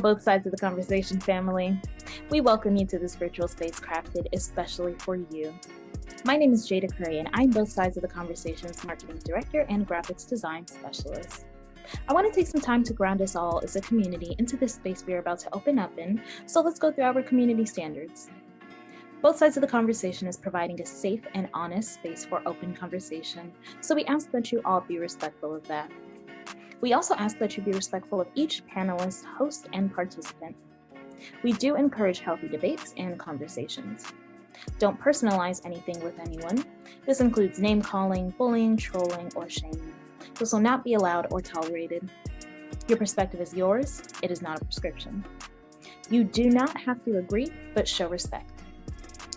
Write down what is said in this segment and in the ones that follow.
both sides of the conversation family. We welcome you to this virtual space crafted especially for you. My name is Jada Curry, and I'm both sides of the conversation's marketing director and graphics design specialist. I want to take some time to ground us all as a community into this space we are about to open up in, so let's go through our community standards. Both sides of the conversation is providing a safe and honest space for open conversation, so we ask that you all be respectful of that. We also ask that you be respectful of each panelist, host, and participant. We do encourage healthy debates and conversations. Don't personalize anything with anyone. This includes name-calling, bullying, trolling, or shaming. This will not be allowed or tolerated. Your perspective is yours. It is not a prescription. You do not have to agree, but show respect.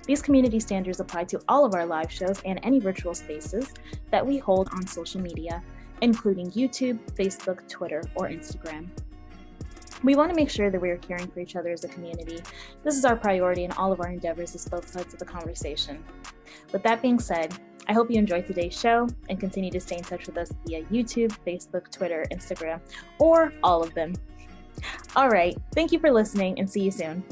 These community standards apply to all of our live shows and any virtual spaces that we hold on social media, including YouTube, Facebook, Twitter, or Instagram. We want to make sure that we are caring for each other as a community. This is our priority in all of our endeavors as both sides of the conversation. With that being said, I hope you enjoyed today's show and continue to stay in touch with us via YouTube, Facebook, Twitter, Instagram, or all of them. All right, thank you for listening and see you soon.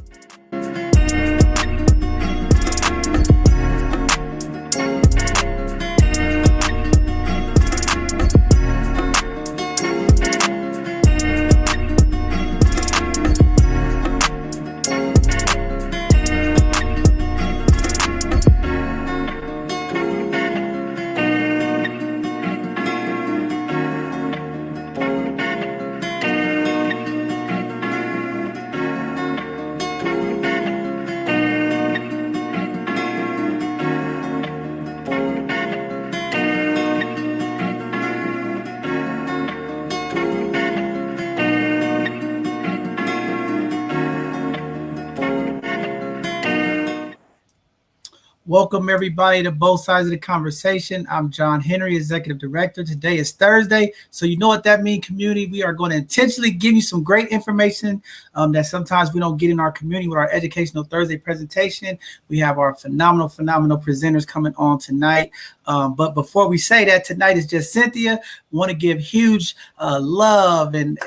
Welcome, everybody, to Both Sides of the Conversation. I'm John Henry, Executive Director. Today is Thursday, so you know what that means, community. We are going to intentionally give you some great information that sometimes we don't get in our community with our Educational Thursday presentation. We have our phenomenal presenters coming on tonight. But before we say that, tonight is just Cynthia. Want to give huge love and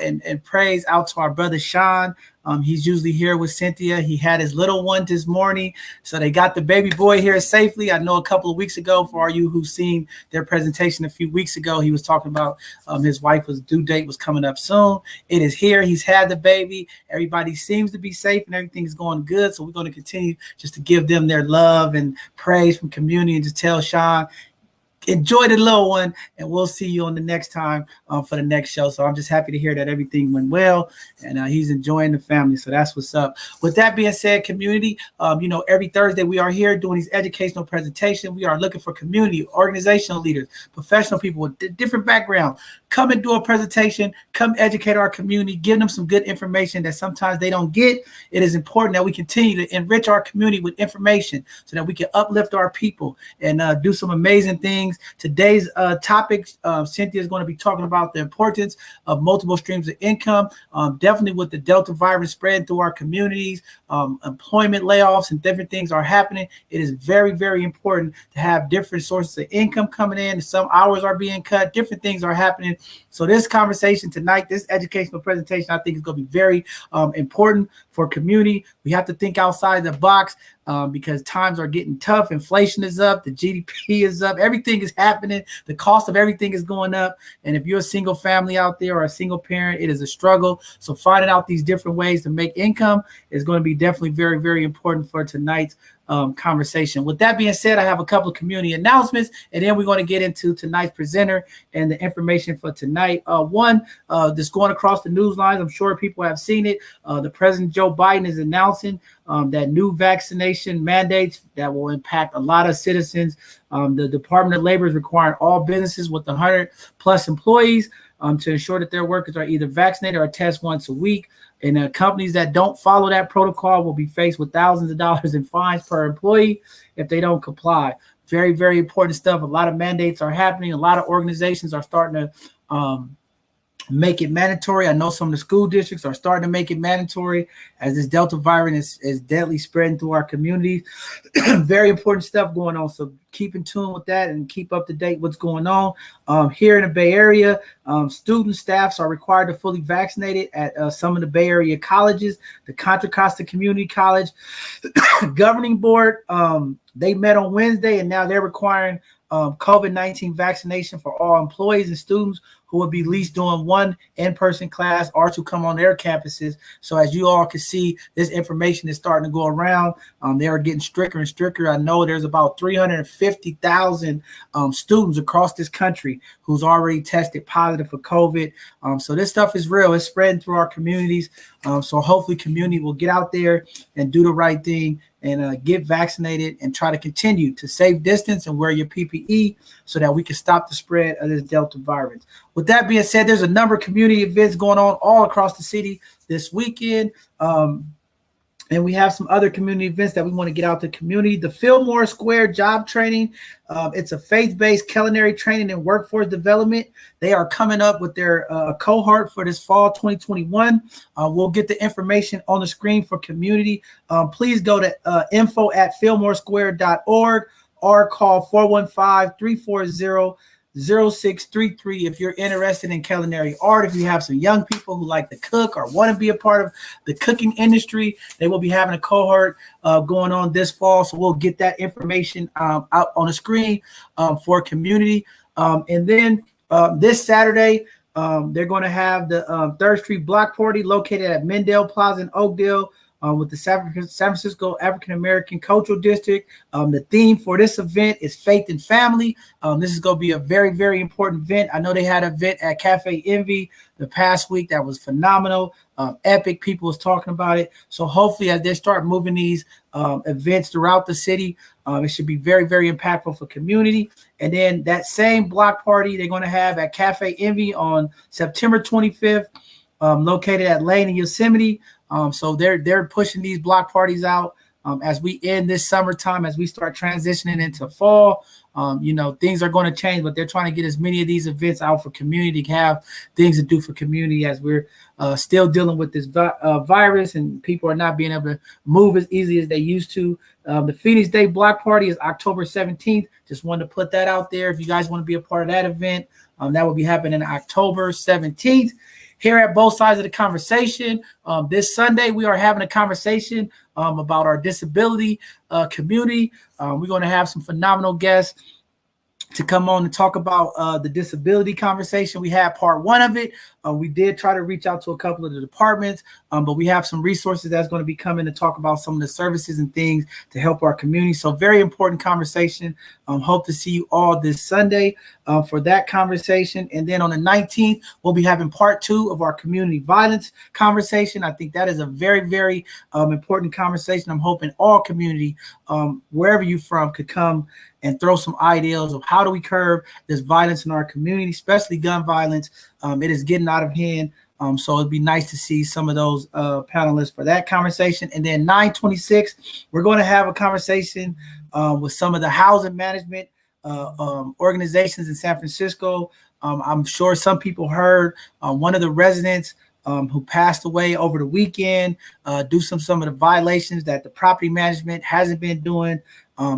praise out to our brother Sean. He's usually here with Cynthia. He had his little one this morning, so they got the baby boy here safely. I know a couple of weeks ago, for all you who've seen their presentation a few weeks ago, he was talking about his wife's due date was coming up soon. It is here. He's had the baby. Everybody seems to be safe and everything's going good. So we're going to continue just to give them their love and praise from community and just tell Sean, enjoy the little one, and we'll see you on the next time for the next show. So I'm just happy to hear that everything went well and he's enjoying the family. So that's what's up. With that being said, community, every Thursday we are here doing these educational presentations. We are looking for community, organizational leaders, professional people with different backgrounds. Come and do a presentation. Come educate our community. Give them some good information that sometimes they don't get. It is important that we continue to enrich our community with information so that we can uplift our people and do some amazing things. Today's topic, Cynthia is going to be talking about the importance of multiple streams of income, definitely with the Delta virus spreading through our communities, employment layoffs and different things are happening. It is very, very important to have different sources of income coming in. Some hours are being cut, different things are happening. So this conversation tonight, this educational presentation, I think is going to be very important for community. We have to think outside the box because times are getting tough. Inflation is up. The GDP is up. Everything is happening. The cost of everything is going up. And if you're a single family out there or a single parent, it is a struggle. So finding out these different ways to make income is going to be definitely very, very important for tonight's conversation. With that being said, I have a couple of community announcements, and then we're going to get into tonight's presenter and the information for tonight. One, that's going across the news lines. I'm sure people have seen it. The President Joe Biden is announcing that new vaccination mandates that will impact a lot of citizens. The Department of Labor is requiring all businesses with 100 plus employees to ensure that their workers are either vaccinated or test once a week. And companies that don't follow that protocol will be faced with thousands of dollars in fines per employee if they don't comply. Very, very important stuff. A lot of mandates are happening. A lot of organizations are starting to make it mandatory. I know some of the school districts are starting to make it mandatory as this Delta virus is deadly spreading through our communities. Very important stuff going on. So keep in tune with that and keep up to date what's going on. Here in the Bay Area, Student staffs are required to fully vaccinated at some of the Bay Area colleges. The Contra Costa Community College governing board, they met on Wednesday, and now they're requiring COVID-19 vaccination for all employees and students who will be at least doing one in-person class or to come on their campuses. So as you all can see, this information is starting to go around. They are getting stricter and stricter. I know there's about 350,000 students across this country who's already tested positive for COVID. So this stuff is real. It's spreading through our communities. So hopefully community will get out there and do the right thing and get vaccinated and try to continue to safe distance and wear your PPE so that we can stop the spread of this Delta virus. With that being said, there's a number of community events going on all across the city this weekend. And we have some other community events that we want to get out to the community. The Fillmore Square Job Training. It's a faith-based culinary training and workforce development. They are coming up with their cohort for this fall 2021. We'll get the information on the screen for community. Please go to info@fillmoresquare.org or call 415-340-0633 if you're interested in culinary art. If you have some young people who like to cook or want to be a part of the cooking industry, they will be having a cohort going on this fall. So we'll get that information out on the screen for community. And then this Saturday, they're going to have the 3rd Street Block Party located at Mendel Plaza in Oakdale. With the San Francisco African American Cultural District. The theme for this event is faith and family. This is going to be a very, very important event. I know they had an event at Cafe Envy the past week that was phenomenal. Epic. People was talking about it. So hopefully as they start moving these events throughout the city, it should be very, very impactful for community. And then that same block party they're going to have at Cafe Envy on September 25th, located at Lane in Yosemite. So they're pushing these block parties out as we end this summertime, as we start transitioning into fall. Things are going to change, but they're trying to get as many of these events out for community to have things to do for community as we're still dealing with this virus and people are not being able to move as easy as they used to. The Phoenix Day Block Party is October 17th. Just wanted to put that out there. If you guys want to be a part of that event, that will be happening October 17th. Here at Both Sides of the Conversation, this Sunday, we are having a conversation about our disability community. We're going to have some phenomenal guests to come on and talk about the disability conversation. We had part one of it. We did try to reach out to a couple of the departments, but we have some resources that's going to be coming to talk about some of the services and things to help our community. So very important conversation. Hope to see you all this Sunday for that conversation. And then on the 19th, we'll be having part two of our community violence conversation. I think that is a very, very important conversation. I'm hoping all community, wherever you're from, could come and throw some ideas of how do we curb this violence in our community, especially gun violence. It is getting out of hand. So it'd be nice to see some of those panelists for that conversation. And then 9/26, we're going to have a conversation with some of the housing management organizations in San Francisco. I'm sure some people heard one of the residents who passed away over the weekend do some of the violations that the property management hasn't been doing.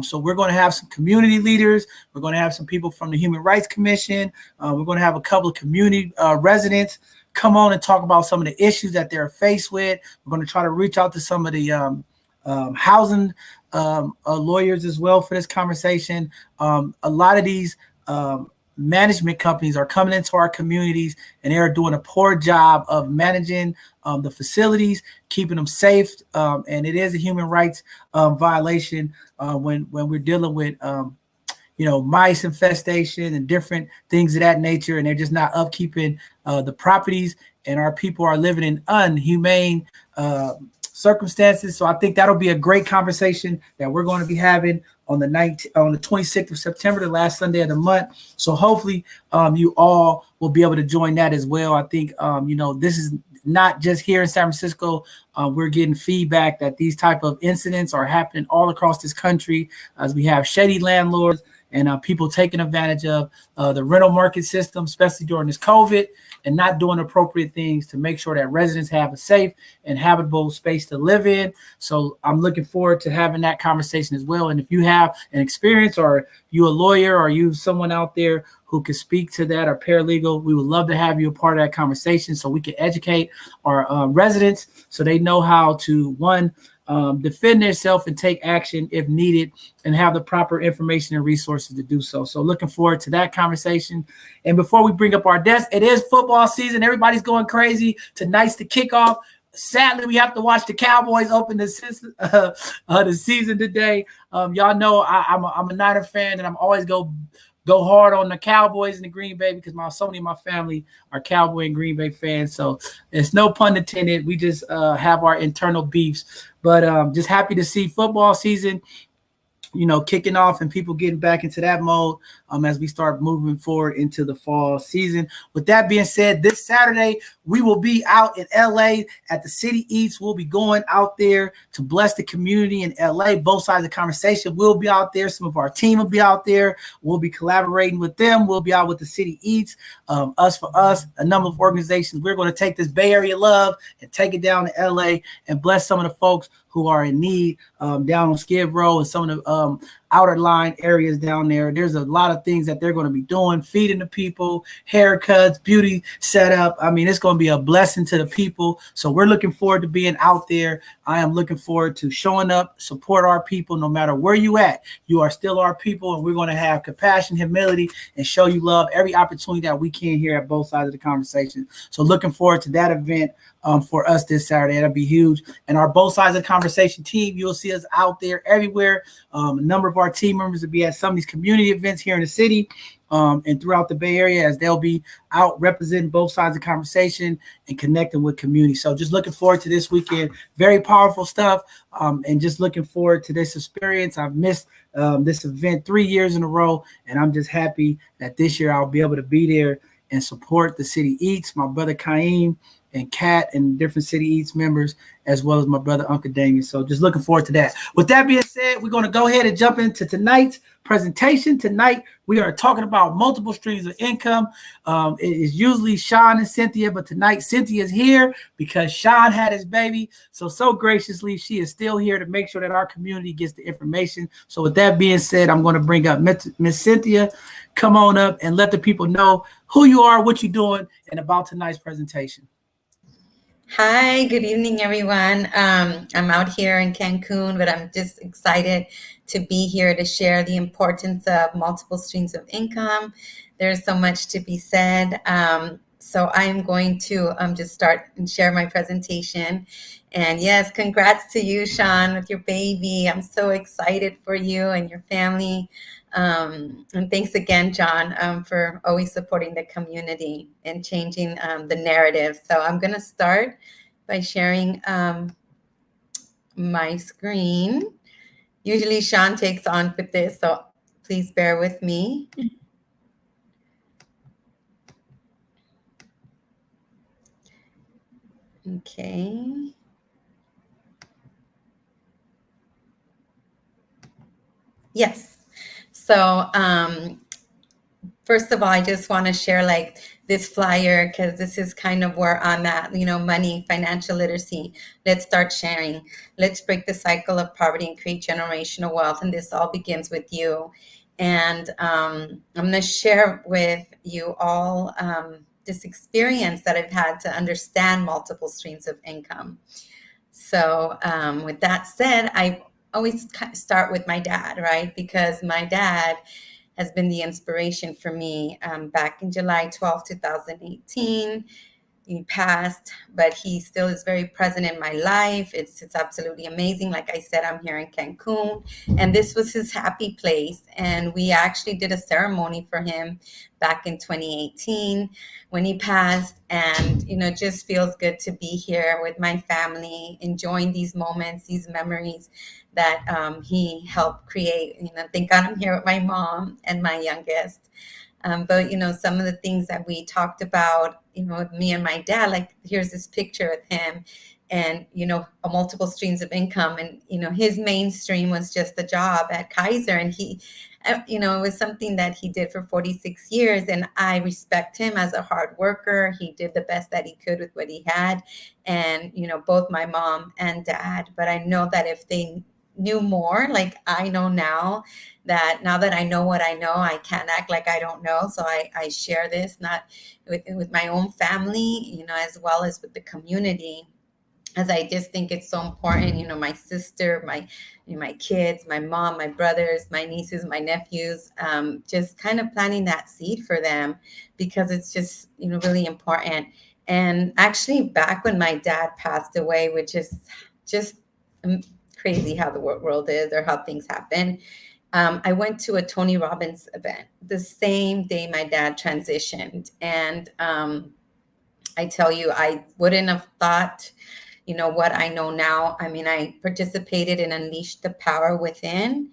So we're going to have some community leaders. We're going to have some people from the Human Rights Commission. We're going to have a couple of community residents come on and talk about some of the issues that they're faced with. We're going to try to reach out to some of the housing lawyers as well for this conversation. A lot of these management companies are coming into our communities and they're doing a poor job of managing the facilities, keeping them safe. And it is a human rights violation when we're dealing with mice infestation and different things of that nature, and they're just not upkeeping the properties, and our people are living in unhumane circumstances. So I think that'll be a great conversation that we're going to be having on the 26th of September, the last Sunday of the month. So hopefully you all will be able to join that as well. I think this is not just here in San Francisco. We're getting feedback that these type of incidents are happening all across this country as we have shady landlords and people taking advantage of the rental market system, especially during this COVID, and not doing appropriate things to make sure that residents have a safe and habitable space to live in. So I'm looking forward to having that conversation as well. And if you have an experience, or you a lawyer, or you someone out there who can speak to that, or paralegal, we would love to have you a part of that conversation so we can educate our residents so they know how to, one, defend themselves and take action if needed, and have the proper information and resources to do so. So looking forward to that conversation. And before we bring up our guest, it is football season. Everybody's going crazy. Tonight's the kickoff. Sadly, we have to watch the Cowboys open the season today. Y'all know I'm a Niner fan, and I'm always go hard on the Cowboys and the Green Bay, because so many of my family are Cowboy and Green Bay fans. So it's no pun intended. We just have our internal beefs. But just happy to see football season, kicking off, and people getting back into that mode as we start moving forward into the fall season. With that being said, this Saturday, we will be out in LA at the City Eats. We'll be going out there to bless the community in LA. Both sides of the conversation will be out there. Some of our team will be out there. We'll be collaborating with them. We'll be out with the City Eats, Us for Us, a number of organizations. We're going to take this Bay Area love and take it down to LA and bless some of the folks who are in need down on Skid Row and some of the outer line areas down there. There's a lot of things that they're going to be doing, feeding the people, haircuts, beauty setup. I mean, it's going to be a blessing to the people. So we're looking forward to being out there. I am looking forward to showing up, support our people, no matter where you at. You are still our people, and we're going to have compassion, humility, and show you love every opportunity that we can here at both sides of the conversation. So looking forward to that event for us this Saturday. That'll be huge. And our both sides of the conversation team, you'll see us out there everywhere. A number of our team members will be at some of these community events here in the city and throughout the Bay Area, as they'll be out representing both sides of the conversation and connecting with community. So just looking forward to this weekend. Very powerful stuff, and just looking forward to this experience. I've missed this event 3 years in a row, and I'm just happy that this year I'll be able to be there and support the City Eats, my brother Kaim and Kat and different City Eats members, as well as my brother Uncle Damien. So just looking forward to that. With that being said, we're going to go ahead and jump into tonight's presentation. Tonight, we are talking about multiple streams of income. It is usually Sean and Cynthia, but tonight Cynthia is here because Sean had his baby. So graciously, she is still here to make sure that our community gets the information. So with that being said, I'm going to bring up Miss Cynthia. Come on up and let the people know who you are, what you're doing, and about tonight's presentation. Hi, good evening, everyone. I'm out here in Cancun, but I'm just excited to be here to share the importance of multiple streams of income. There's so much to be said. So I'm going to just start and share my presentation. And yes, congrats to you, Sean, with your baby. I'm so excited for you and your family. And thanks again, John, for always supporting the community and changing the narrative. So I'm going to start by sharing my screen. Usually Sean takes on with this, so please bear with me. Okay. Yes. So first of all, I just want to share like this flyer, because this is kind of where I'm at, money, financial literacy. Let's start sharing. Let's break the cycle of poverty and create generational wealth. And this all begins with you. And I'm going to share with you all this experience that I've had to understand multiple streams of income. So with that said, I always start with my dad, right? Because my dad has been the inspiration for me. Back in July 12, 2018, he passed, but he still is very present in my life. It's absolutely amazing. Like I said, I'm here in Cancun, and this was his happy place. And we actually did a ceremony for him back in 2018 when he passed. And, it just feels good to be here with my family, enjoying these moments, these memories that he helped create. Thank God I'm here with my mom and my youngest. But, some of the things that we talked about, with me and my dad, like here's this picture of him and, multiple streams of income. And, his main stream was just the job at Kaiser. And it was something that he did for 46 years. And I respect him as a hard worker. He did the best that he could with what he had. And, both my mom and dad. But I know that if they knew more, like I know now, that now that I know what I know, I can't act like I don't know. So I share this, not with my own family, as well as with the community, as I just think it's so important. My sister, my kids, my mom, my brothers, my nieces, my nephews, just kind of planting that seed for them, because it's just, really important. And actually, back when my dad passed away, which is just crazy how the world is, or how things happen. I went to a Tony Robbins event the same day my dad transitioned. And I tell you, I wouldn't have thought, what I know now. I mean, I participated in Unleash the Power Within.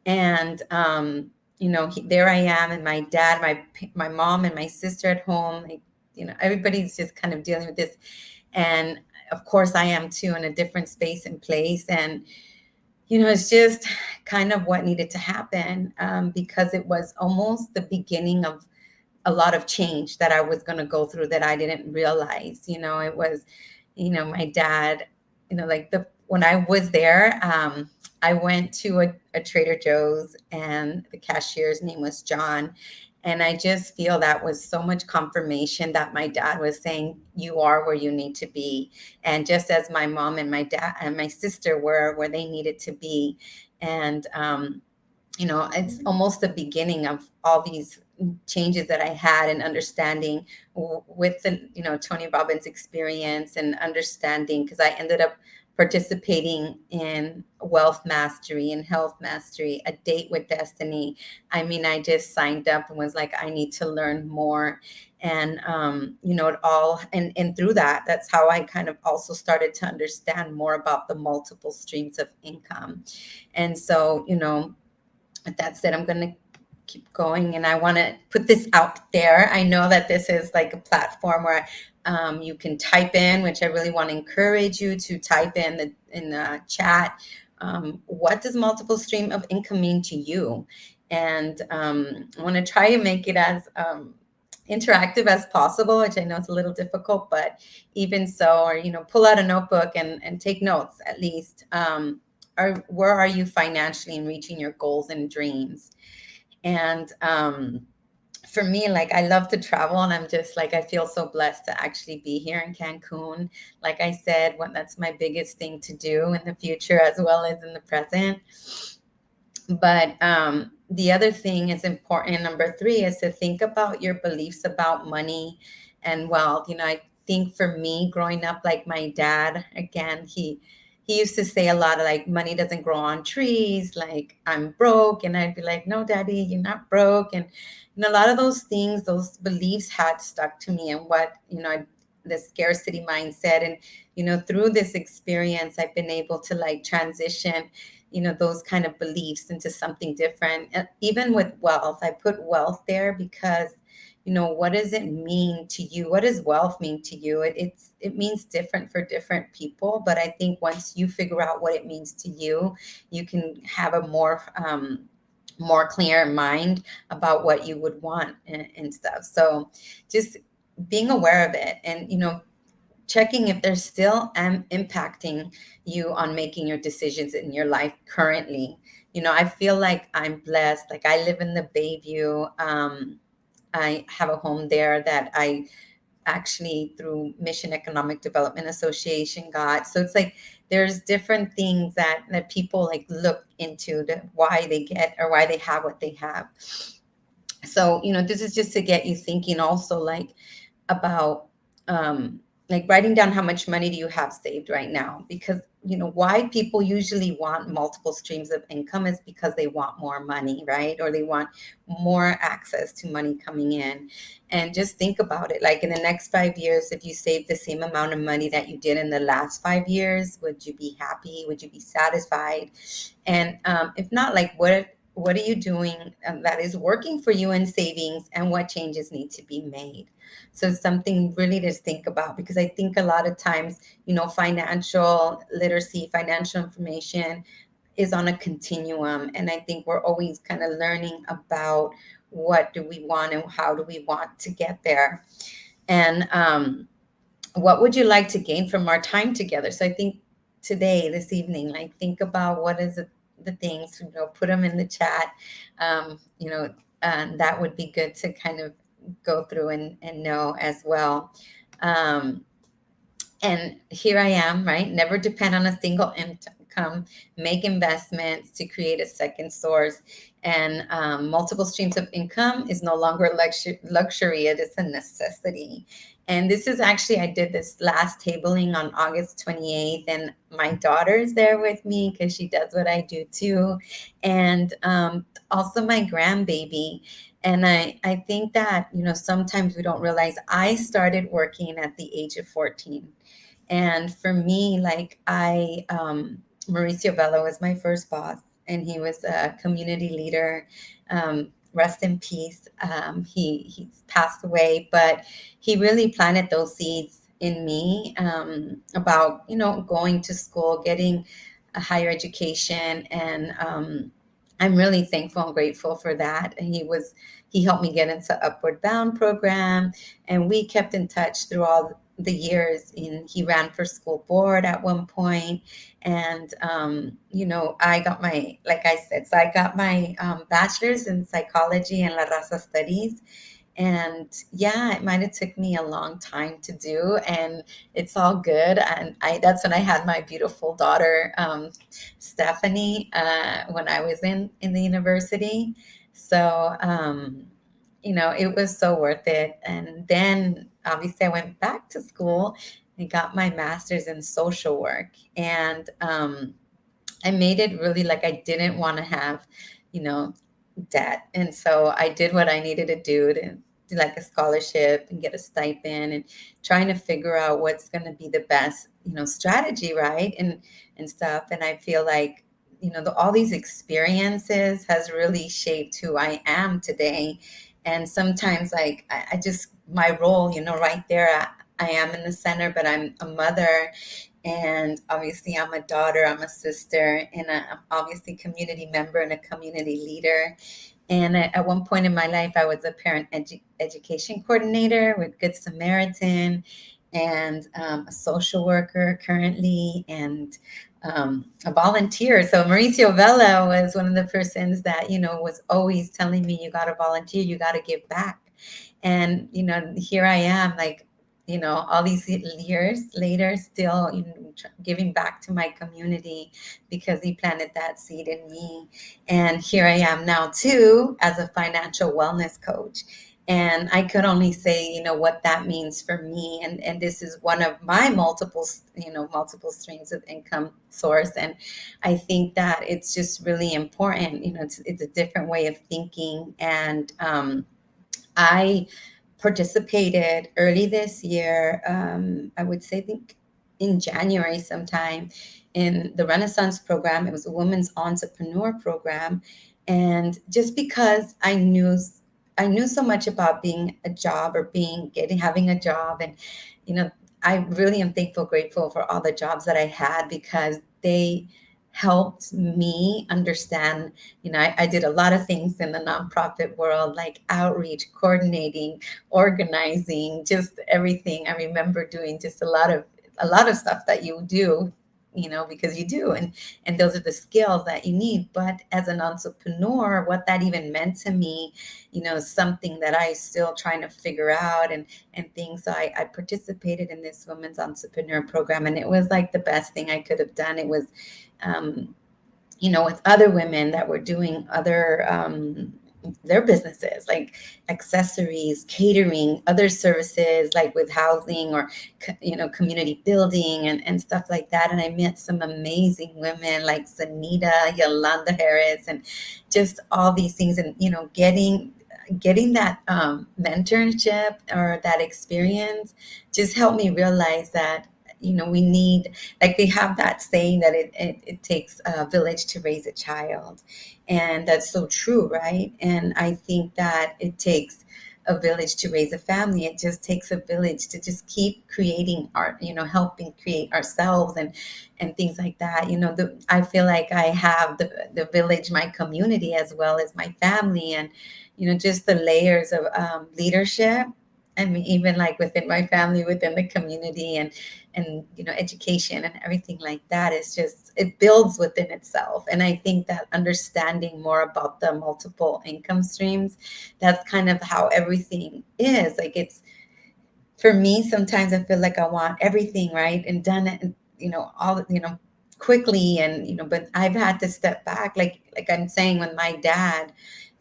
And, there I am, and my dad, my mom, and my sister at home. Like, everybody's just kind of dealing with this. And of course, I am too, in a different space and place. And, it's just kind of what needed to happen, because it was almost the beginning of a lot of change that I was going to go through that I didn't realize. It was, my dad, like when I was there, I went to a Trader Joe's, and the cashier's name was John. And I just feel that was so much confirmation that my dad was saying, you are where you need to be. And just as my mom and my dad and my sister were where they needed to be. And, it's almost the beginning of all these changes that I had, and understanding with the, Tony Robbins experience, and understanding, because I ended up participating in Wealth Mastery and Health Mastery, A Date with Destiny. I mean, I just signed up and was like, I need to learn more. And, it all, and through that, that's how I kind of also started to understand more about the multiple streams of income. And so, with that said, I'm going to keep going, and I want to put this out there. I know that this is like a platform where you can type in, which I really want to encourage you to type in the chat. What does multiple stream of income mean to you? And I want to try and make it as interactive as possible, which I know is a little difficult, but even so, or pull out a notebook and take notes at least. Where are you financially in reaching your goals and dreams? And for me, like, I love to travel, and I'm just like, I feel so blessed to actually be here in Cancun. Like I said, that's my biggest thing to do in the future as well as in the present. But the other thing is important. Number 3 is to think about your beliefs about money and wealth. I think for me, growing up, like my dad, again, he used to say a lot of like, money doesn't grow on trees, like I'm broke. And I'd be like, no, daddy, you're not broke. And a lot of those things, those beliefs had stuck to me, and what, the scarcity mindset. And, through this experience, I've been able to like transition, those kind of beliefs into something different. And even with wealth, I put wealth there because, what does it mean to you? What does wealth mean to you? It means different for different people. But I think once you figure out what it means to you, you can have a more clear mind about what you would want, and stuff. So just being aware of it, and, checking if they're still impacting you on making your decisions in your life currently. I feel like I'm blessed. Like, I live in the Bayview. I have a home there that I actually, through Mission Economic Development Association, got. So it's like there's different things that people like look into why they get, or why they have what they have. So, this is just to get you thinking also, like, about like writing down how much money do you have saved right now, because why people usually want multiple streams of income is because they want more money, right? Or they want more access to money coming in. And just think about it, like, in the next 5 years, if you save the same amount of money that you did in the last 5 years, would you be happy? Would you be satisfied? And if not, like, what are you doing that is working for you in savings, and what changes need to be made? So it's something really to think about, because I think a lot of times, financial literacy, financial information, is on a continuum. And I think we're always kind of learning about what do we want and how do we want to get there. And what would you like to gain from our time together? So I think today, this evening, like think about what is the things, put them in the chat, and that would be good to kind of go through and know as well. Um, and here I am, right? Never depend on a single income, make investments to create a second source. And multiple streams of income is no longer a luxury, it is a necessity. And this is actually, I did this last tabling on August 28th, and my daughter is there with me because she does what I do too. And also my grandbaby. And I think that, sometimes we don't realize I started working at the age of 14. And for me, like Mauricio Vela was my first boss, and he was a community leader. Rest in peace. He's passed away, but he really planted those seeds in me about, going to school, getting a higher education. And I'm really thankful and grateful for that. And he helped me get into Upward Bound program, and we kept in touch through all the years. And he ran for school board at one point. And I got my, like I said, so I got my bachelor's in psychology and La Raza studies. And yeah, it might have took me a long time to do, and it's all good. And that's when I had my beautiful daughter, Stephanie, when I was in the university. So it was so worth it. And then obviously I went back to school and got my master's in social work. And I made it really like I didn't want to have, you know, debt. And so I did what I needed to do like a scholarship and get a stipend, and trying to figure out what's going to be the best, strategy, right? And stuff. And I feel like, all these experiences has really shaped who I am today. And sometimes like I just, my role, right there, I am in the center, but I'm a mother, and obviously I'm a daughter, I'm a sister, and I'm obviously community member and a community leader. And at one point in my life, I was a parent education coordinator with Good Samaritan, and a social worker currently, and a volunteer. So Mauricio Vela was one of the persons that, was always telling me, you got to volunteer, you got to give back. And, here I am, like, all these years later, still, giving back to my community because he planted that seed in me. And here I am now too, as a financial wellness coach. And I could only say, what that means for me. And this is one of my multiple streams of income source. And I think that it's just really important. It's a different way of thinking. And I participated early this year, I would say, I think in January sometime, in the Renaissance program. It was a women's entrepreneur program. And just because I knew so much about being a job, or having a job. And, I really am thankful, grateful for all the jobs that I had, because they helped me understand. I did a lot of things in the nonprofit world, like outreach, coordinating, organizing, just everything. I remember doing just a lot of stuff that you do, because you do, and those are the skills that you need. But as an entrepreneur, what that even meant to me, is something that I still trying to figure out, and things. So I participated in this women's entrepreneur program, and it was like the best thing I could have done. It was with other women that were doing other their businesses, like accessories, catering, other services, like with housing, or community building, and stuff like that. And I met some amazing women like Sanita, Yolanda Harris, and just all these things. And getting that mentorship, or that experience, just helped me realize that we need, like they have that saying that it takes a village to raise a child. And that's so true, right? And I think that it takes a village to raise a family. It just takes a village to just keep creating art, helping create ourselves and things like that. I feel like I have the village, my community, as well as my family, and just the layers of leadership. I mean, even like within my family, within the community, and education and everything like that, is just, it builds within itself. And I think that understanding more about the multiple income streams, that's kind of how everything is. Like, it's, for me, sometimes I feel like I want everything right and done it, and all, quickly, and but I've had to step back, like I'm saying, with my dad,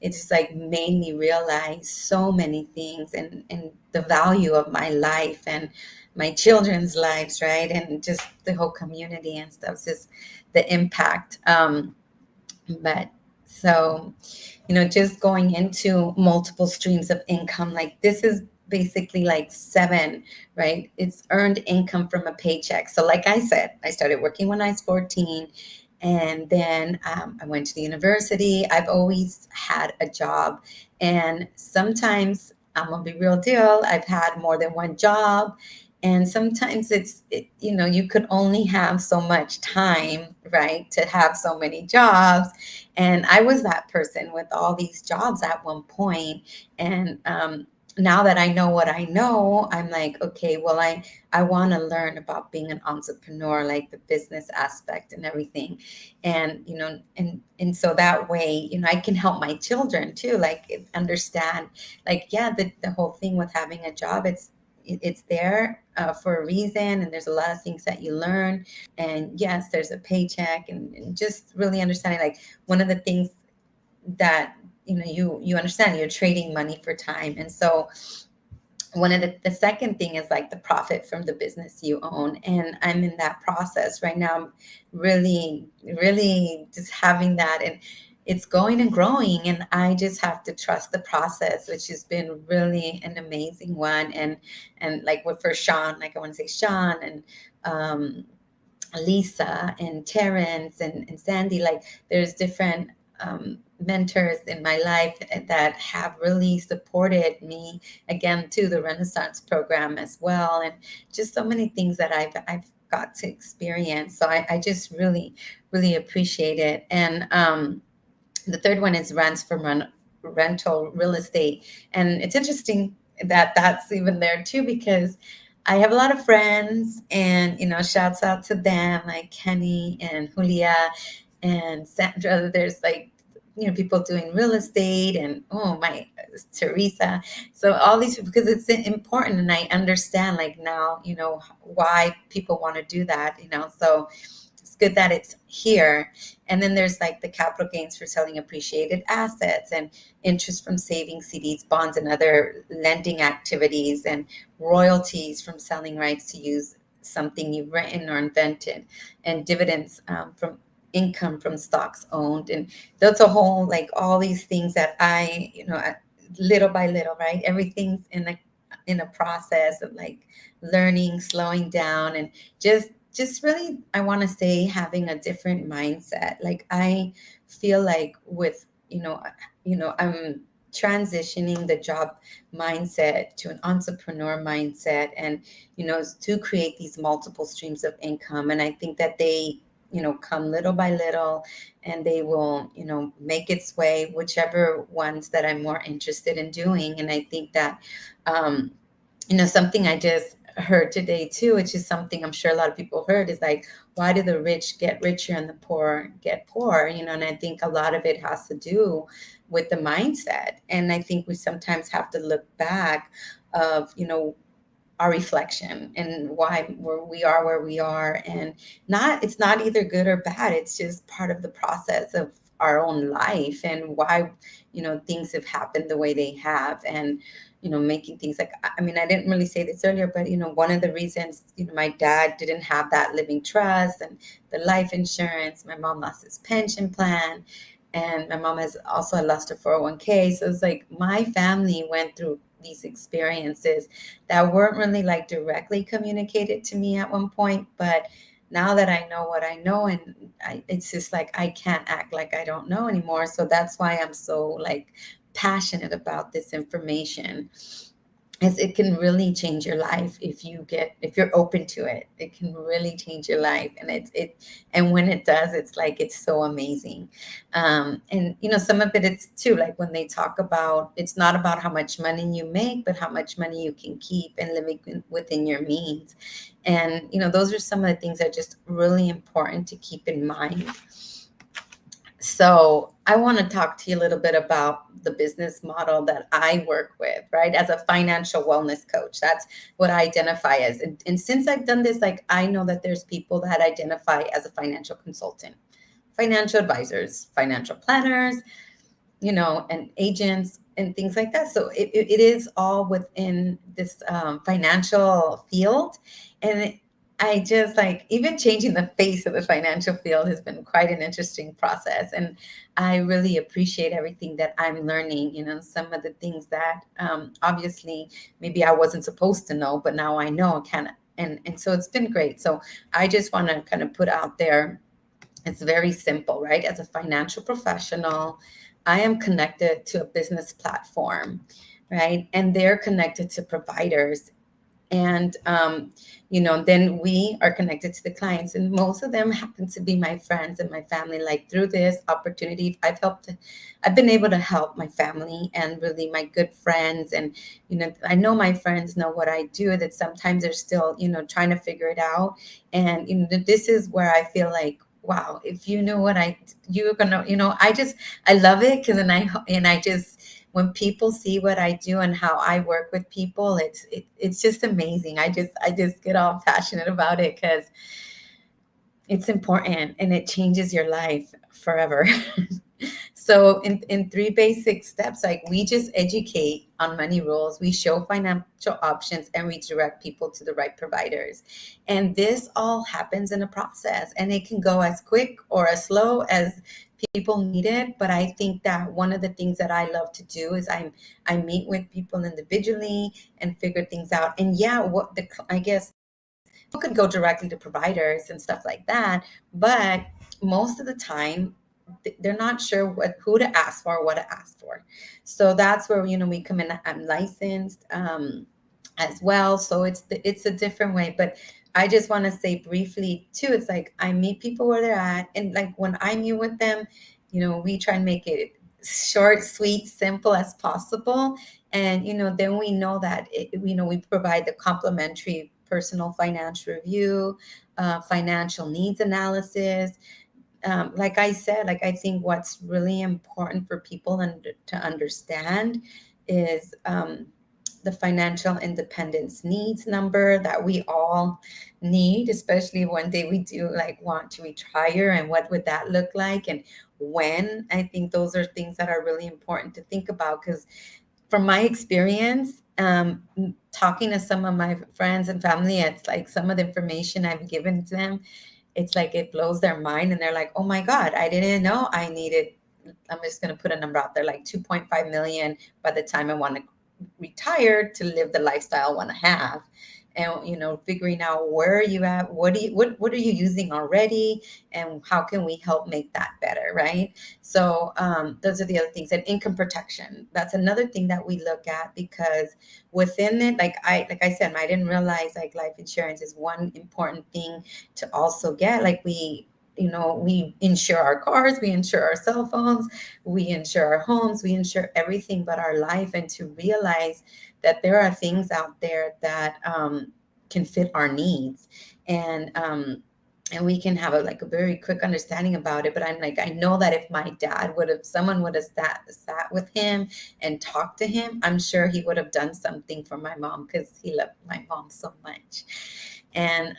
it's just like made me realize so many things, and the value of my life and my children's lives, right? And just the whole community and stuff. It's just the impact. But so, just going into multiple streams of income, like this is basically like seven, right? It's earned income from a paycheck. So like I said, I started working when I was 14, and then I went to the university. I've always had a job, and sometimes, I'm gonna be real deal, I've had more than one job. And sometimes you could only have so much time, right, to have so many jobs. And I was that person with all these jobs at one point. And now that I know what I know, I'm like, okay, well, I want to learn about being an entrepreneur, like the business aspect and everything. And, and so that way, I can help my children too, like understand, like, yeah, the whole thing with having a job, it's there for a reason, and there's a lot of things that you learn. And yes, there's a paycheck, and just really understanding, like, one of the things that you understand, you're trading money for time. And so one of the second thing is like the profit from the business you own, and I'm in that process right now. I'm really, really just having that, and it's going and growing, and I just have to trust the process, which has been really an amazing one. And like, with for Sean, like, I want to say Sean, and um Lisa and Terrence and Sandy, like, there's different mentors in my life that have really supported me, again, to the Renaissance program as well, and just so many things that I've got to experience. So I just really, really appreciate it. And the third one is rents from rental real estate. And it's interesting that that's even there too, because I have a lot of friends, and, shouts out to them, like Kenny and Julia and Sandra. There's like, people doing real estate, and oh my, Teresa. So all these, because it's important, and I understand, like, now, why people want to do that, so it's good that it's here. And then there's like the capital gains for selling appreciated assets, and interest from savings, CDs, bonds, and other lending activities, and royalties from selling rights to use something you've written or invented, and dividends from income from stocks owned. And that's a whole, like, all these things that little by little, right? Everything's in a process of, like, learning, slowing down, and just really, I want to say, having a different mindset. Like, I feel like with, I'm transitioning the job mindset to an entrepreneur mindset, and, to create these multiple streams of income. And I think that they, come little by little, and they will, make its way, whichever ones that I'm more interested in doing. And I think that, um, something I just heard today too, which is something I'm sure a lot of people heard, is like, why do the rich get richer and the poor get poor? And I think a lot of it has to do with the mindset. And I think we sometimes have to look back of, our reflection, and why we are where we are. And it's not either good or bad. It's just part of the process of our own life, and why, things have happened the way they have. And, making things, like, I mean, I didn't really say this earlier, but, one of the reasons, my dad didn't have that living trust and the life insurance, my mom lost his pension plan, and my mom has also lost her 401k. So it's like my family went through these experiences that weren't really, like, directly communicated to me at one point. But now that I know what I know, and it's just like, I can't act like I don't know anymore. So that's why I'm so, like, passionate about this information, is it can really change your life if you're open to it. It can really change your life, and and when it does, it's like it's so amazing. And some of it's too, like when they talk about, it's not about how much money you make, but how much money you can keep and living within your means. And those are some of the things that are just really important to keep in mind. So I want to talk to you a little bit about the business model that I work with, right? As a financial wellness coach, that's what I identify as. And since I've done this, like, I know that there's people that identify as a financial consultant, financial advisors, financial planners, and agents and things like that. So it is all within this financial field. And I just, like, even changing the face of the financial field has been quite an interesting process. And I really appreciate everything that I'm learning, some of the things that obviously maybe I wasn't supposed to know, but now I know kind of. And so it's been great. So I just want to kind of put out there, it's very simple, right? As a financial professional, I am connected to a business platform, right? And they're connected to providers. And, then we are connected to the clients. And most of them happen to be my friends and my family. Like, through this opportunity, I've been able to help my family and really my good friends. And, I know my friends know what I do, that sometimes they're still, trying to figure it out. And, this is where I feel like, wow, if you know what you're gonna, I love it. Cause I just, when people see what I do and how I work with people, it's just amazing. I just get all passionate about it because it's important and it changes your life forever. So in three basic steps, like, we just educate on money rules, we show financial options, and we direct people to the right providers. And this all happens in a process, and it can go as quick or as slow as people need it. But I think that one of the things that I love to do is I meet with people individually and figure things out. And yeah, I guess people could go directly to providers and stuff like that, but most of the time they're not sure who to ask for or what to ask for. So that's where we come in. I'm licensed as well, so it's a different way. But I just want to say briefly too, it's like I meet people where they're at, and like when I meet with them, we try and make it short, sweet, simple as possible. And then we know that we provide the complimentary personal financial review, financial needs analysis. Like I said, like, I think what's really important for people to understand is the financial independence needs number that we all need, especially one day we do, like, want to retire, and what would that look like, and when. I think those are things that are really important to think about, because from my experience, talking to some of my friends and family, it's like some of the information I've given to them, it's like it blows their mind, and they're like, oh my God, I didn't know I needed, I'm just going to put a number out there, like 2.5 million by the time I want to retire to live the lifestyle I want to have. And figuring out where are you at, what are you using already, and how can we help make that better, right? So those are the other things. And income protection, that's another thing that we look at, because within it, like I said, I didn't realize, like, life insurance is one important thing to also get. Like, we insure our cars, we insure our cell phones, we insure our homes, we insure everything but our life. And to realize that there are things out there that can fit our needs, and we can have a very quick understanding about it. But I'm like, I know that if someone would have sat with him and talked to him, I'm sure he would have done something for my mom, because he loved my mom so much. And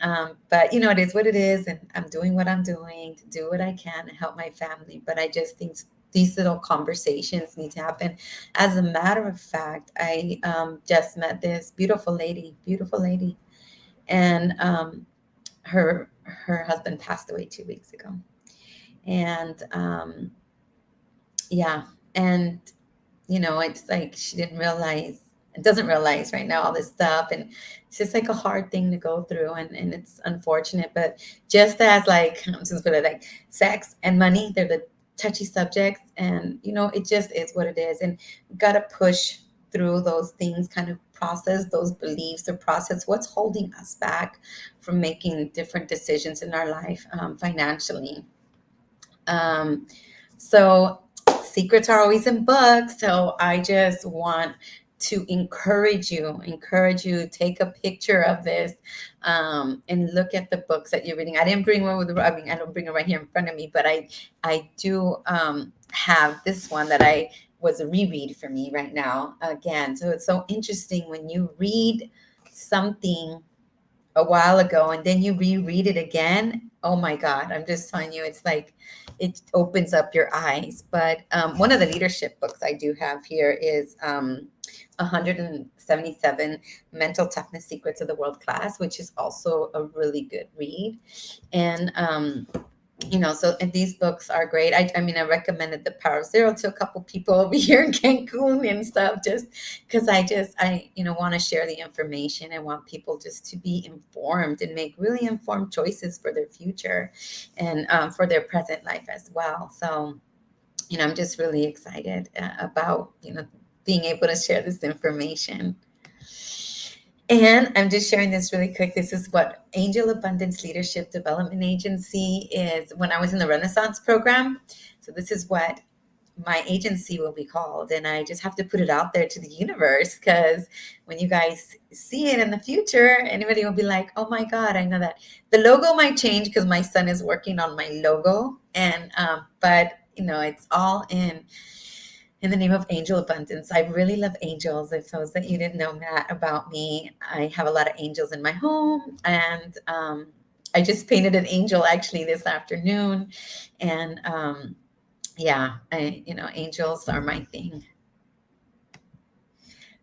but it is what it is, and I'm doing what I'm doing to do what I can to help my family. But I just think these little conversations need to happen. As a matter of fact, I just met this beautiful lady, and her husband passed away 2 weeks ago. And yeah, and it's like she doesn't realize right now all this stuff, and it's just like a hard thing to go through, and it's unfortunate. But just as, like, I'm just put it like sex and money, they're the touchy subjects, and it just is what it is, and we got to push through those things, kind of process those beliefs, or process what's holding us back from making different decisions in our life, financially. um, so secrets are always in books. So I just want to encourage you, take a picture of this, and look at the books that you're reading. I didn't bring one with, I mean, I don't bring it right here in front of me, but I do, have this one that I was a reread for me right now again. So it's so interesting when you read something a while ago and then you reread it again. Oh my God, I'm just telling you, it's like it opens up your eyes. But one of the leadership books I do have here is 177 Mental Toughness Secrets of the World Class, which is also a really good read. And so, and these books are great. I mean, I recommended The Power of Zero to a couple people over here in Cancun and stuff, just because I want to share the information. I want people just to be informed and make really informed choices for their future, and for their present life as well. So, I'm just really excited about, being able to share this information. And I'm just sharing this really quick. This is what Angel Abundance Leadership Development Agency is when I was in the Renaissance program. So this is what my agency will be called. And I just have to put it out there to the universe, because when you guys see it in the future, anybody will be like, oh my God, I know that. The logo might change because my son is working on my logo. And but it's all in the name of Angel Abundance. I really love angels. If those that you didn't know that about me, I have a lot of angels in my home, and I just painted an angel actually this afternoon, and yeah, angels are my thing.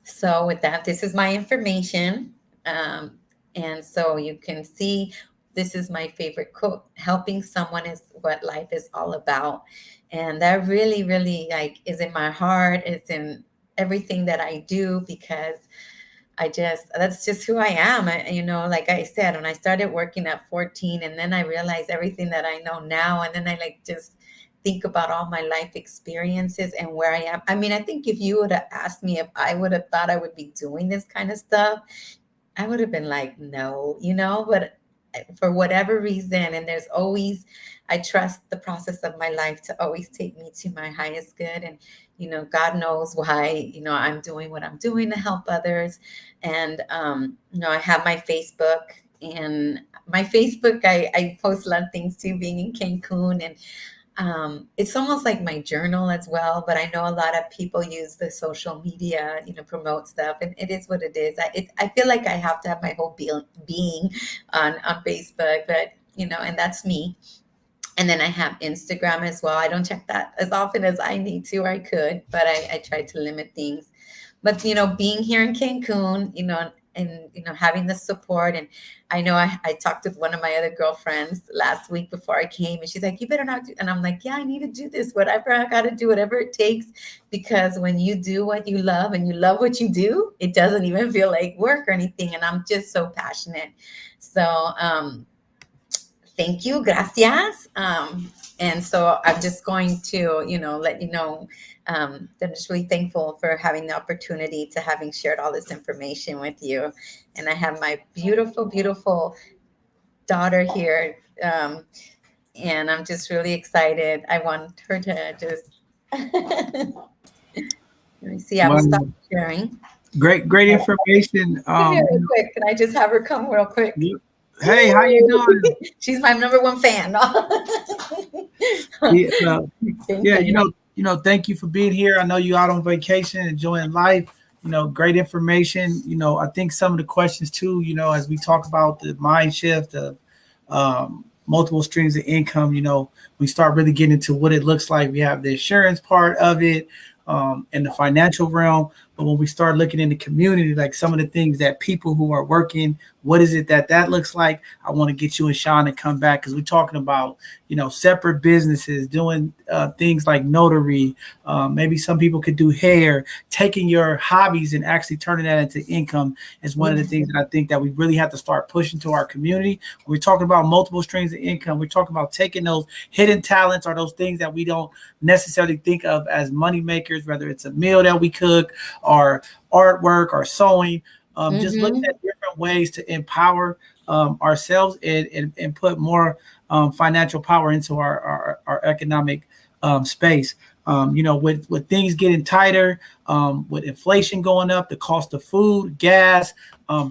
So with that, this is my information, and so you can see. This is my favorite quote: helping someone is what life is all about. And that really, really is in my heart. It's in everything that I do, because that's just who I am. Like I said, when I started working at 14, and then I realized everything that I know now, and then I just think about all my life experiences and where I am. I mean, I think if you would have asked me if I would have thought I would be doing this kind of stuff, I would have been like, no, but for whatever reason, and I trust the process of my life to always take me to my highest good. And, God knows why, I'm doing what I'm doing to help others. And, I have my Facebook, and my Facebook, I post a lot of things too, being in Cancun, and it's almost like my journal as well. But I know a lot of people use the social media, promote stuff, and it is what it is. I feel like I have to have my whole being on Facebook, but and that's me. And then I have Instagram as well. I don't check that as often as I need to, or I could, but I try to limit things. But being here in Cancun, and having the support. And I know I talked with one of my other girlfriends last week before I came, and she's like, you better not do. And I'm like, yeah, I need to do this, whatever I got to do, whatever it takes, because when you do what you love and you love what you do, it doesn't even feel like work or anything. And I'm just so passionate. So thank you, gracias. And so I'm just going to, let you know that I'm just really thankful for having the opportunity to having shared all this information with you. And I have my beautiful, beautiful daughter here. And I'm just really excited. I want her to just, let me see, I will stop sharing. Great information. Come here real quick. Can I just have her come real quick? Hey, how you doing? She's my number one fan. Thank you for being here. I know you out on vacation, enjoying life. Great information. I think some of the questions too, as we talk about the mind shift of multiple streams of income, we start really getting into what it looks like. We have the insurance part of it, in the financial realm, But when we start looking in the community, like some of the things that people who are working, what is it that looks like? I want to get you and Sean to come back because we're talking about, separate businesses doing things like notary. Maybe some people could do hair. Taking your hobbies and actually turning that into income is one of the things that I think that we really have to start pushing to our community. We're talking about multiple streams of income. We're talking about taking those hidden talents or those things that we don't necessarily think of as money makers, whether it's a meal that we cook or artwork or sewing. Just looking at different ways to empower ourselves and put more financial power into our economic space. With things getting tighter, with inflation going up, the cost of food, gas,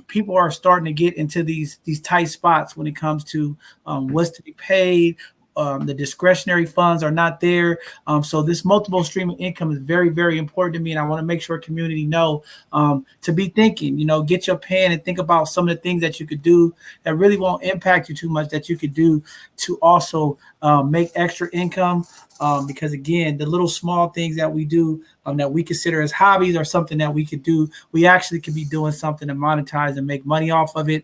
people are starting to get into these tight spots when it comes to what's to be paid. The discretionary funds are not there. So this multiple stream of income is very, very important to me. And I want to make sure community know to be thinking, get your pen and think about some of the things that you could do that really won't impact you too much, that you could do to also make extra income. Because again, the little small things that we do that we consider as hobbies or something that we could do, we actually could be doing something to monetize and make money off of it.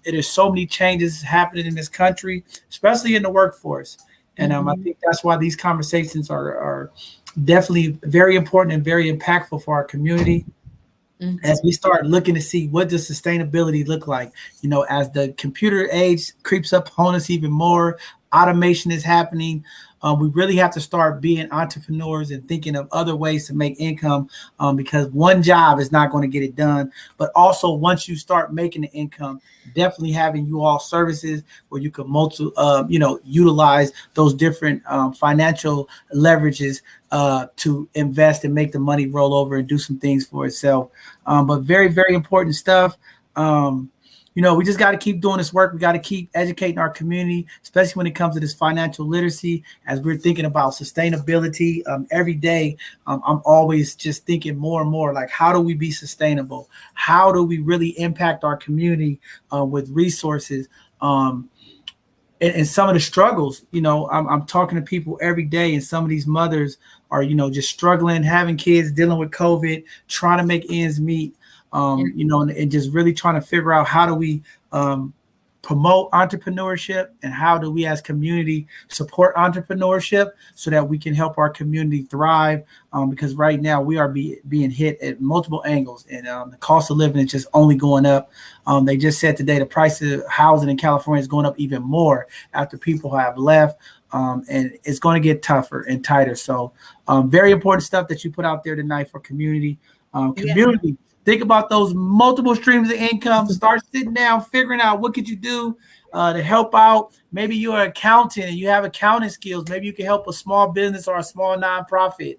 It is so many changes happening in this country, especially in the workforce. And I think that's why these conversations are definitely very important and very impactful for our community. As we start looking to see what does sustainability look like, as the computer age creeps up on us even more, automation is happening. We really have to start being entrepreneurs and thinking of other ways to make income because one job is not going to get it done. But also, once you start making the income, definitely having you all services where you can utilize those different financial leverages to invest and make the money roll over and do some things for itself. But very, very important stuff. We just got to keep doing this work. We got to keep educating our community, especially when it comes to this financial literacy. As we're thinking about sustainability every day, I'm always just thinking more and more like, how do we be sustainable? How do we really impact our community with resources? And some of the struggles, I'm talking to people every day, and some of these mothers are, just struggling, having kids, dealing with COVID, trying to make ends meet. And just really trying to figure out how do we promote entrepreneurship and how do we as community support entrepreneurship so that we can help our community thrive. Because right now we are being hit at multiple angles, and the cost of living is just only going up. They just said today the price of housing in California is going up even more after people have left. And it's going to get tougher and tighter. So very important stuff that you put out there tonight for community. Community. Think about those multiple streams of income. Start sitting down, figuring out what could you do to help out. Maybe you're an accountant and you have accounting skills. Maybe you can help a small business or a small nonprofit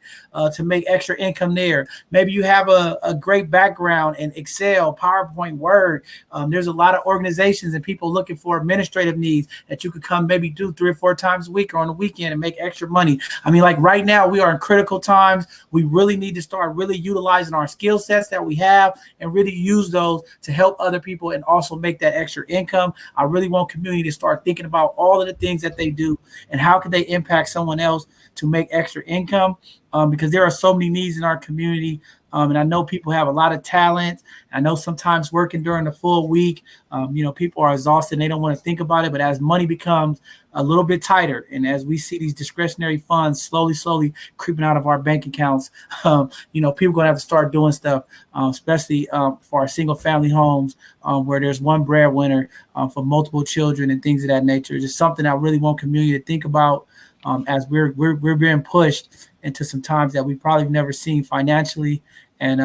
to make extra income there. Maybe you have a great background in Excel, PowerPoint, Word. There's a lot of organizations and people looking for administrative needs that you could come maybe do 3 or 4 times a week or on the weekend and make extra money. I mean, like right now we are in critical times. We really need to start really utilizing our skill sets that we have and really use those to help other people and also make that extra income. I really want community to start thinking about all of the things that they do and how can they impact someone else to make extra income, because there are so many needs in our community. And I know people have a lot of talent. I know sometimes working during the full week, people are exhausted and they don't want to think about it. But as money becomes a little bit tighter and as we see these discretionary funds slowly creeping out of our bank accounts, people are going to have to start doing stuff, especially for our single family homes where there's one breadwinner for multiple children and things of that nature. It's just something I really want community to think about as we're being pushed into some times that we probably never seen financially. And,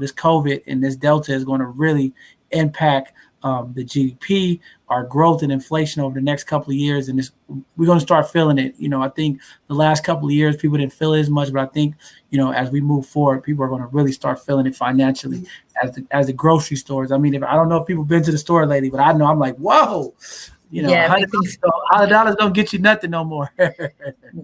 this COVID and this Delta is going to really impact the GDP, our growth and inflation over the next couple of years. And we're going to start feeling it. I think the last couple of years, people didn't feel it as much, but I think, as we move forward, people are going to really start feeling it financially as the grocery stores. I mean, I don't know if people have been to the store lately, but I know I'm like, whoa, $100 don't get you nothing no more.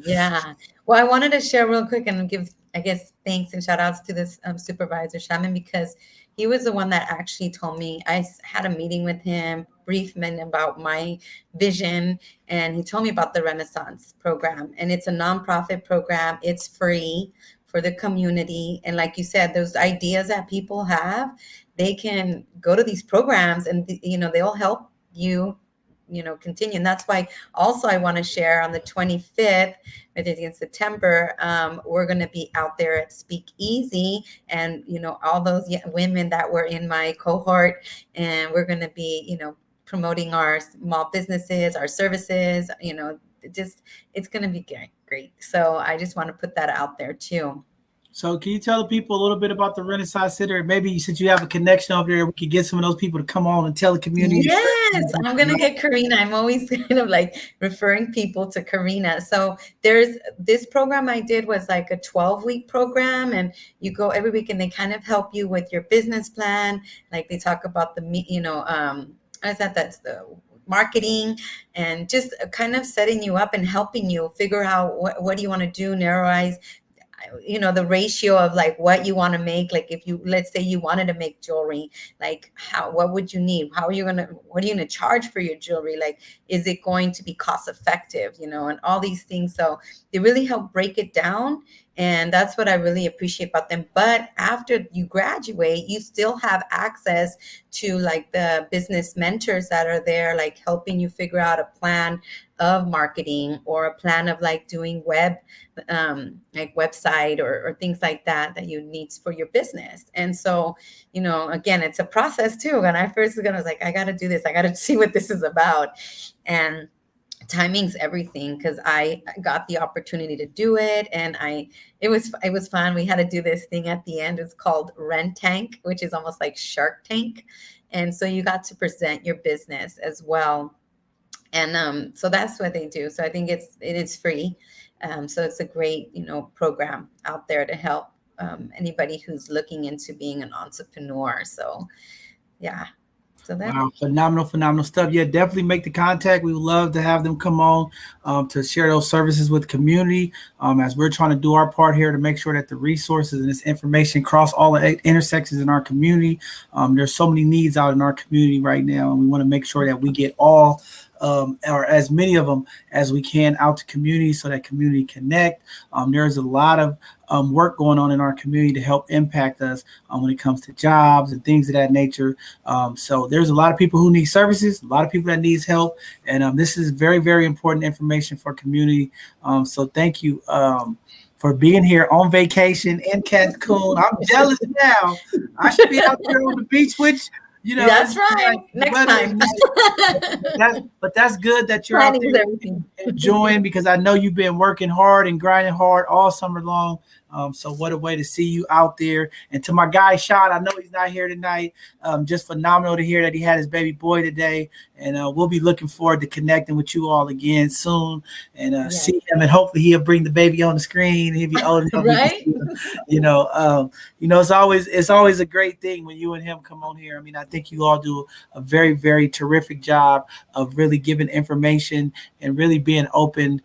Yeah. Well, I wanted to share real quick and give, I guess, thanks and shout outs to this supervisor, Shaman, because he was the one that actually told me. I had a meeting with him, brief him about my vision, and he told me about the Renaissance program. And it's a nonprofit program. It's free, for the community. And like you said, those ideas that people have, they can go to these programs and, they'll help you, continue. And that's why also I want to share on the 25th, I think in September, we're going to be out there at Speak Easy, and, all those women that were in my cohort, and we're going to be, promoting our small businesses, our services, it's going to be great. So I just want to put that out there too. So can you tell the people a little bit about the Renaissance Center? Maybe since you have a connection over there, we could get some of those people to come on and tell the community. Yes, I'm going to get Karina. I'm always kind of like referring people to Karina. So there's this program I did was like a 12-week program, and you go every week and they kind of help you with your business plan. Like they talk about that's the marketing, and just kind of setting you up and helping you figure out what do you want to do, narrowize, the ratio of like what you want to make. Like if you, let's say you wanted to make jewelry, like what would you need? What are you going to charge for your jewelry? Like, is it going to be cost effective, and all these things. So they really help break it down. And that's what I really appreciate about them. But after you graduate, you still have access to like the business mentors that are there, like helping you figure out a plan of marketing or a plan of like doing like website or things like that you need for your business. And so, again, it's a process too. When I first was like, I got to do this. I got to see what this is about. And timing's everything, because I got the opportunity to do it, and it was fun. We had to do this thing at the end. It's called Rent Tank, which is almost like Shark Tank. And so you got to present your business as well. And so that's what they do. So I think it is free. So it's a great, program out there to help anybody who's looking into being an entrepreneur. So, yeah. So wow, phenomenal stuff. Yeah, definitely make the contact. We would love to have them come on to share those services with the community, as we're trying to do our part here to make sure that the resources and this information cross all the intersections in our community. There's so many needs out in our community right now, and we want to make sure that we get all or as many of them as we can out to community, so that community connect. There's a lot of work going on in our community to help impact us when it comes to jobs and things of that nature. So there's a lot of people who need services, a lot of people that needs help, and this is very, very important information for community. So thank you for being here on vacation in Cancun. I'm jealous now. I should be out there on the beach with you. That's right. Like next time. But that's good that you're out there enjoying, because I know you've been working hard and grinding hard all summer long. So what a way to see you out there. And to my guy, Sean, I know he's not here tonight. Just phenomenal to hear that he had his baby boy today. And we'll be looking forward to connecting with you all again soon, and see him. And hopefully he'll bring the baby on the screen. He'll be old enough. Right? It's always a great thing when you and him come on here. I mean, I think you all do a very, very terrific job of really giving information and really being open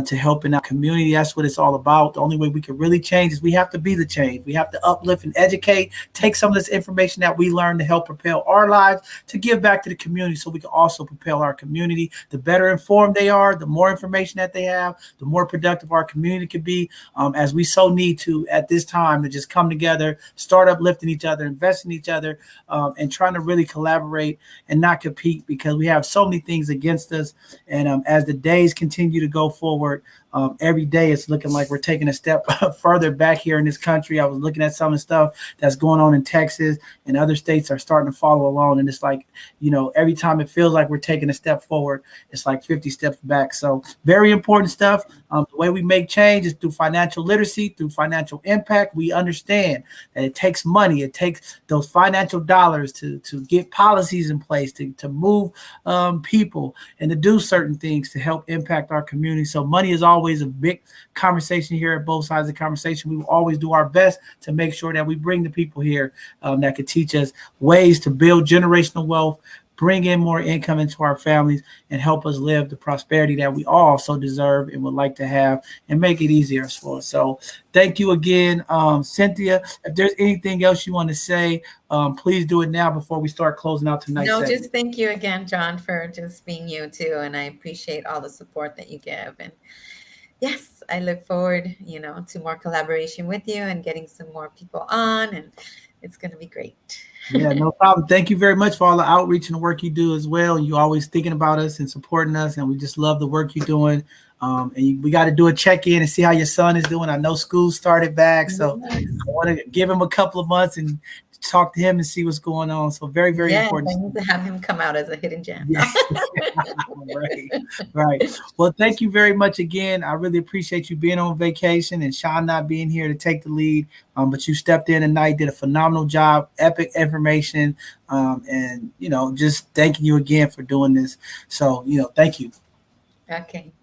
to helping our community. That's what it's all about. The only way we can really change is we have to be the change. We have to uplift and educate, take some of this information that we learn to help propel our lives to give back to the community, so we can also propel our community. The better informed they are, the more information that they have, the more productive our community can be, as we so need to at this time, to just come together, start uplifting each other, invest in each other, and trying to really collaborate and not compete, because we have so many things against us. And as the days continue to go forward, every day it's looking like we're taking a step further back here in this country. I was looking at some of the stuff that's going on in Texas, and other states are starting to follow along. And it's like, every time it feels like we're taking a step forward, it's like 50 steps back. So very important stuff. The way we make change is through financial literacy, through financial impact. We understand that it takes money. It takes those financial dollars to get policies in place, to move people, and to do certain things to help impact our community. So money is always a big conversation here at both sides of the conversation. We will always do our best to make sure that we bring the people here that can teach us ways to build generational wealth, bring in more income into our families, and help us live the prosperity that we all so deserve and would like to have, and make it easier for us. So thank you again, Cynthia. If there's anything else you want to say, please do it now before we start closing out tonight's segment. Just thank you again, John, for just being you too. And I appreciate all the support that you give. And Yes, I look forward, to more collaboration with you and getting some more people on, and it's going to be great. Yeah, no problem. Thank you very much for all the outreach and the work you do as well. You always thinking about us and supporting us, and we just love the work you're doing. We got to do a check-in and see how your son is doing. I know school started back, so Yes. I want to give him a couple of months and talk to him and see what's going on. So very, very Yes, I important. need to have him come out as a hidden gem. Yes. Right. Right. Well, thank you very much again. I really appreciate you being on vacation and Sean not being here to take the lead. But you stepped in tonight, did a phenomenal job, epic information. And, just thanking you again for doing this. So, thank you. Okay.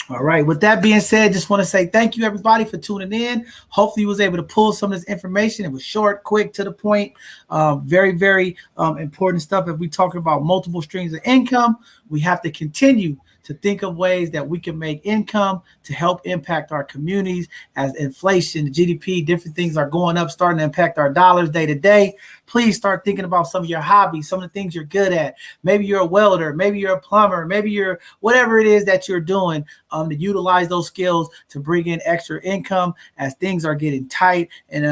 All right. With that being said, just want to say thank you, everybody, for tuning in. Hopefully, you was able to pull some of this information. It was short, quick, to the point. Very, very important stuff. If we're talking about multiple streams of income, we have to continue to think of ways that we can make income to help impact our communities as inflation, GDP, different things are going up, starting to impact our dollars day to day. Please start thinking about some of your hobbies, some of the things you're good at. Maybe you're a welder, maybe you're a plumber, maybe you're whatever it is that you're doing, to utilize those skills to bring in extra income as things are getting tight and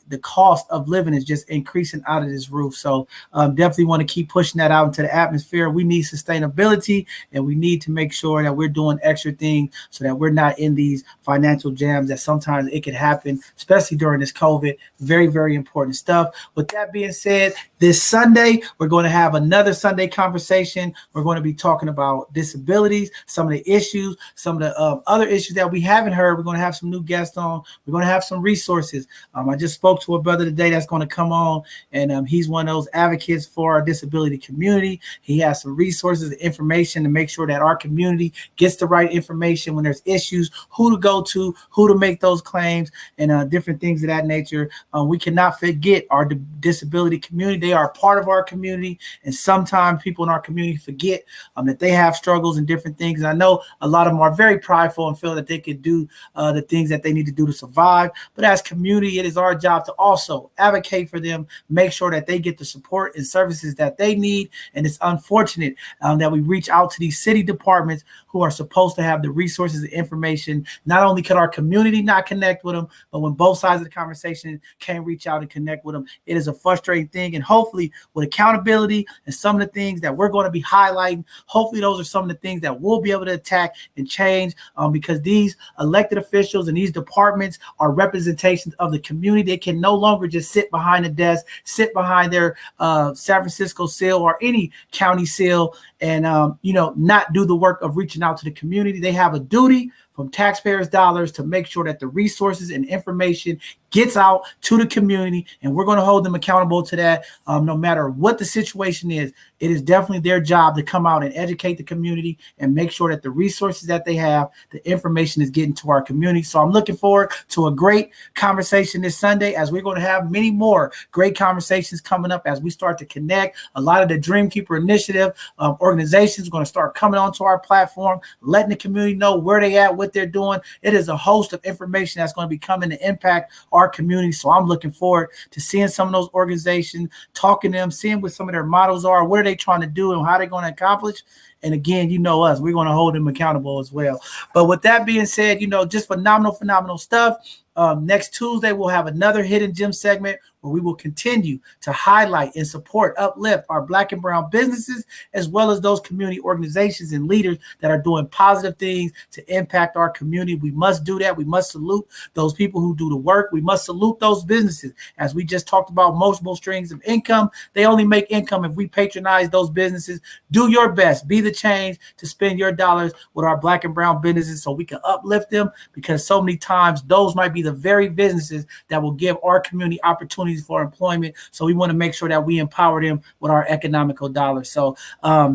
the cost of living is just increasing out of this roof. So definitely want to keep pushing that out into the atmosphere. We need sustainability and we need to make sure that we're doing extra things so that we're not in these financial jams that sometimes it could happen, especially during this COVID. Very, very important stuff. With that being said, this Sunday, we're going to have another Sunday conversation. We're going to be talking about disabilities, some of the issues, some of the other issues that we haven't heard. We're going to have some new guests on. We're going to have some resources. I just spoke to a brother today that's going to come on, and he's one of those advocates for our disability community. He has some resources and information to make sure that our community gets the right information when there's issues, who to go to, who to make those claims, and different things of that nature. We cannot forget our disability community. They are a part of our community, and sometimes people in our community forget that they have struggles and different things. And I know a lot of them are very prideful and feel that they could do the things that they need to do to survive. But as community, it is our job to also advocate for them, make sure that they get the support and services that they need. And it's unfortunate that we reach out to these city departments who are supposed to have the resources and information. Not only can our community not connect with them, but when both sides of the conversation can't reach out and connect with them, it is a frustrating thing. And hopefully with accountability and some of the things that we're going to be highlighting, hopefully those are some of the things that we'll be able to attack and change, because these elected officials and these departments are representations of the community. They can no longer just sit behind a desk, sit behind their San Francisco seal or any county seal and, not do the work of reaching out to the community. They have a duty from taxpayers' dollars to make sure that the resources and information gets out to the community, and we're going to hold them accountable to that. No matter what the situation is, it is definitely their job to come out and educate the community and make sure that the resources that they have, the information is getting to our community. So I'm looking forward to a great conversation this Sunday, as we're going to have many more great conversations coming up as we start to connect. A lot of the Dreamkeeper Initiative organizations are going to start coming onto our platform, letting the community know where they at, what they're doing. It is a host of information that's going to be coming to impact our community. So I'm looking forward to seeing some of those organizations, talking to them, seeing what some of their models are, what are they trying to do and how they're going to accomplish. And again, us, we're going to hold them accountable as well. But with that being said, just phenomenal stuff. Next Tuesday, we'll have another Hidden Gem segment where we will continue to highlight and support, uplift our Black and brown businesses, as well as those community organizations and leaders that are doing positive things to impact our community. We must do that. We must salute those people who do the work. We must salute those businesses. As we just talked about, multiple streams of income, they only make income if we patronize those businesses. Do your best. Be the change to spend your dollars with our Black and brown businesses so we can uplift them, because so many times those might be the very businesses that will give our community opportunities for employment. So we want to make sure that we empower them with our economical dollars. So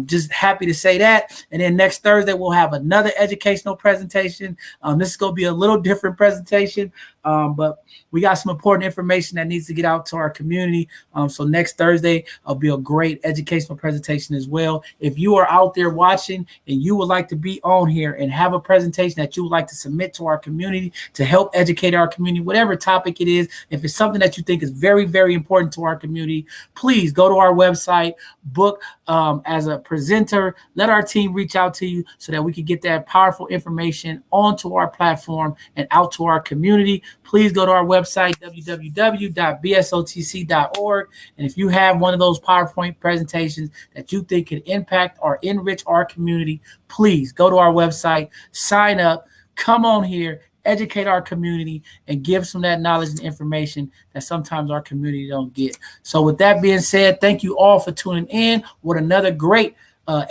just happy to say that. And then next Thursday, we'll have another educational presentation. This is going to be a little different presentation, but we got some important information that needs to get out to our community. So next Thursday will be a great educational presentation as well. If you are out there watching and you would like to be on here and have a presentation that you would like to submit to our community to help educate our community, whatever topic it is, if it's something that you think is very very, very important to our community. Please go to our website, book as a presenter. Let our team reach out to you so that we can get that powerful information onto our platform and out to our community. Please go to our website, www.bsotc.org. And if you have one of those PowerPoint presentations that you think could impact or enrich our community, please go to our website, sign up, come on here, educate our community, and give some of that knowledge and information that sometimes our community don't get. So with that being said, thank you all for tuning in with another great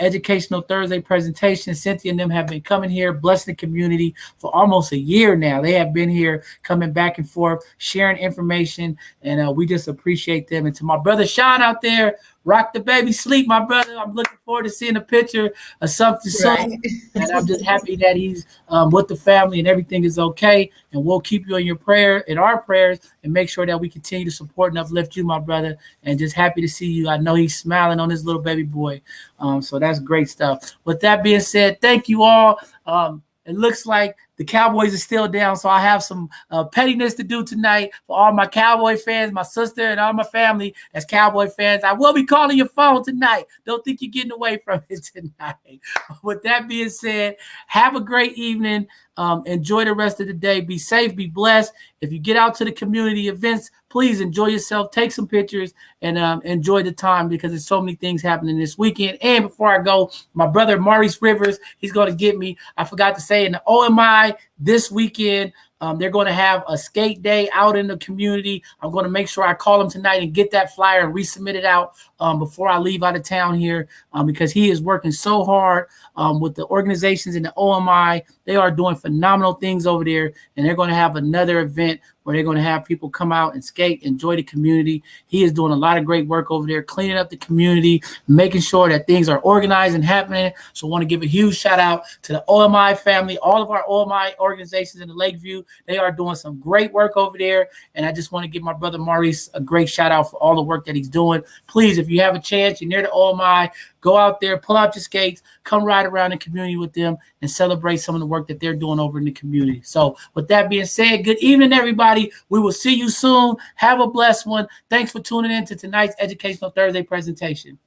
Educational Thursday presentation. Cynthia and them have been coming here, blessing the community for almost a year now. They have been here coming back and forth, sharing information, and we just appreciate them. And to my brother Sean out there, rock the baby sleep, my brother. I'm looking forward to seeing a picture of something soon. Right. And I'm just happy that he's with the family and everything is okay. And we'll keep you in your prayer, in our prayers, and make sure that we continue to support and uplift you, my brother. And just happy to see you. I know he's smiling on his little baby boy. So that's great stuff. With that being said, thank you all. It looks like the Cowboys are still down, so I have some pettiness to do tonight for all my Cowboy fans, my sister, and all my family that's Cowboy fans. I will be calling your phone tonight. Don't think you're getting away from it tonight. With that being said, have a great evening. Enjoy the rest of the day. Be safe, be blessed. If you get out to the community events, please enjoy yourself. Take some pictures and enjoy the time because there's so many things happening this weekend. And before I go, my brother Maurice Rivers, he's going to get me. I forgot to say in the OMI this weekend, they're going to have a skate day out in the community. I'm going to make sure I call him tonight and get that flyer and resubmit it out before I leave out of town here because he is working so hard with the organizations in the OMI. They are doing phenomenal things over there, and they're going to have another event where they're going to have people come out and skate, enjoy the community. He is doing a lot of great work over there, cleaning up the community, making sure that things are organized and happening. So I want to give a huge shout out to the OMI family, all of our OMI organizations in the Lakeview. They are doing some great work over there. And I just want to give my brother Maurice a great shout out for all the work that he's doing. Please, if you have a chance, you're near the OMI, go out there, pull out your skates, come ride around the community with them and celebrate some of the work that they're doing over in the community. So with that being said, good evening, everybody. We will see you soon. Have a blessed one. Thanks for tuning in to tonight's Educational Thursday presentation.